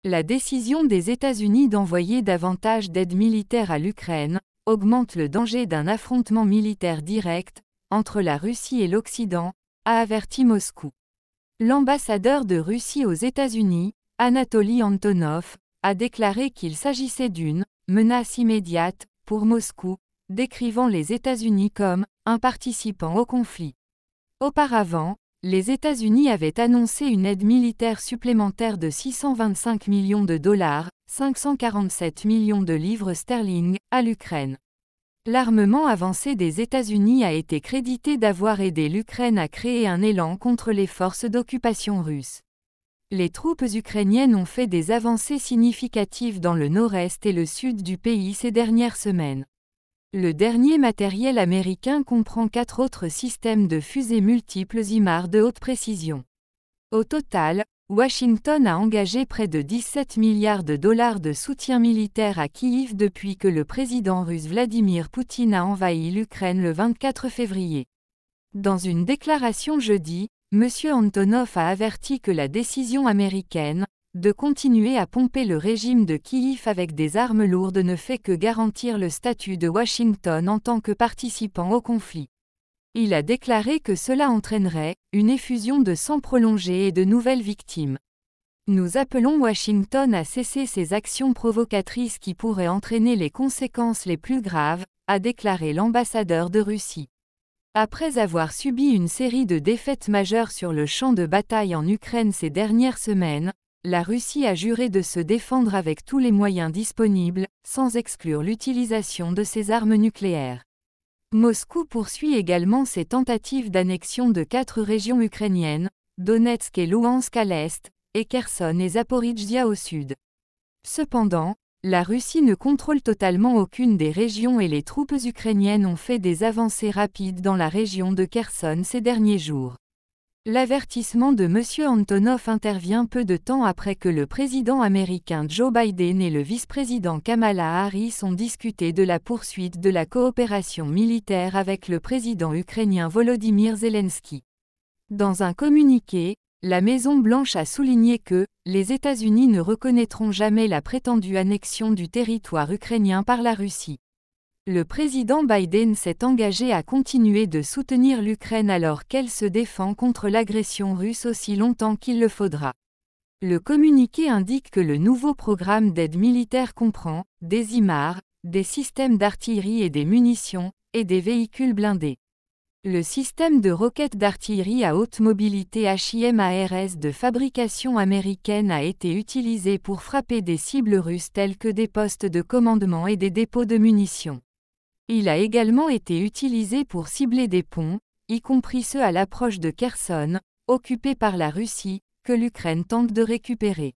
La décision des États-Unis d'envoyer davantage d'aide militaire à l'Ukraine augmente le danger d'un affrontement militaire direct entre la Russie et l'Occident, a averti Moscou. L'ambassadeur de Russie aux États-Unis, Anatoly Antonov, a déclaré qu'il s'agissait d'une « menace immédiate » pour Moscou, décrivant les États-Unis comme « un participant au conflit ». Auparavant, les États-Unis avaient annoncé une aide militaire supplémentaire de 625 millions de dollars, 547 millions de livres sterling, à l'Ukraine. L'armement avancé des États-Unis a été crédité d'avoir aidé l'Ukraine à créer un élan contre les forces d'occupation russes. Les troupes ukrainiennes ont fait des avancées significatives dans le nord-est et le sud du pays ces dernières semaines. Le dernier matériel américain comprend 4 autres systèmes de fusées multiples HIMARS de haute précision. Au total, Washington a engagé près de 17 milliards de dollars de soutien militaire à Kyiv depuis que le président russe Vladimir Poutine a envahi l'Ukraine le 24 février. Dans une déclaration jeudi, M. Antonov a averti que la décision américaine de continuer à pomper le régime de Kyiv avec des armes lourdes ne fait que garantir le statut de Washington en tant que participant au conflit. Il a déclaré que cela entraînerait une effusion de sang prolongée et de nouvelles victimes. Nous appelons Washington à cesser ces actions provocatrices qui pourraient entraîner les conséquences les plus graves, a déclaré l'ambassadeur de Russie. Après avoir subi une série de défaites majeures sur le champ de bataille en Ukraine ces dernières semaines, la Russie a juré de se défendre avec tous les moyens disponibles, sans exclure l'utilisation de ses armes nucléaires. Moscou poursuit également ses tentatives d'annexion de 4 régions ukrainiennes, Donetsk et Louhansk à l'est, et Kherson et Zaporijia au sud. Cependant, la Russie ne contrôle totalement aucune des régions et les troupes ukrainiennes ont fait des avancées rapides dans la région de Kherson ces derniers jours. L'avertissement de M. Antonov intervient peu de temps après que le président américain Joe Biden et le vice-président Kamala Harris ont discuté de la poursuite de la coopération militaire avec le président ukrainien Volodymyr Zelensky. Dans un communiqué, la Maison-Blanche a souligné que les États-Unis ne reconnaîtront jamais la prétendue annexion du territoire ukrainien par la Russie. Le président Biden s'est engagé à continuer de soutenir l'Ukraine alors qu'elle se défend contre l'agression russe aussi longtemps qu'il le faudra. Le communiqué indique que le nouveau programme d'aide militaire comprend des HIMARS, des systèmes d'artillerie et des munitions, et des véhicules blindés. Le système de roquettes d'artillerie à haute mobilité HIMARS de fabrication américaine a été utilisé pour frapper des cibles russes telles que des postes de commandement et des dépôts de munitions. Il a également été utilisé pour cibler des ponts, y compris ceux à l'approche de Kherson, occupés par la Russie, que l'Ukraine tente de récupérer.